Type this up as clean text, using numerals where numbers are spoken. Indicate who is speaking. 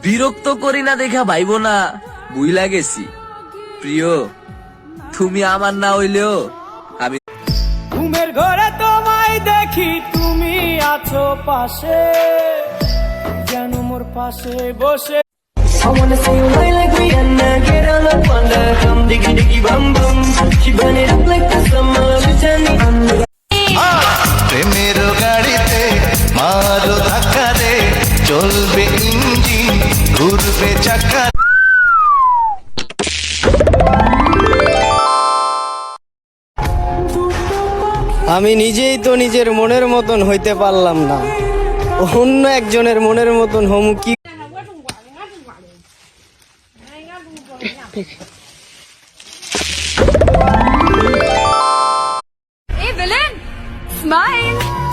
Speaker 1: বিরক্ত করি না দেখা ভাইবো না, বুইলা গেছি প্রিয় তুমি আমার না হইলেও আমি।
Speaker 2: ঘুমের ঘরে তোমায় দেখি, তুমি আছো পাশে, যেন মোর পাশে বসে। I wanna see you lie like Rihanna, get on up on the come diggy diggy bum bum. She burn it up like the summer, Brittany on the
Speaker 3: প্রেমের গাড়িতে মারো ধাক্কা দে, চলবে ইঞ্জিন ঘুরবে চাকা।
Speaker 4: আমি নিজেই তো নিজের মনের মতন হইতে পারলাম না, অন্য একজনের মনের মতন হমু কি?
Speaker 5: Hey villain, smile.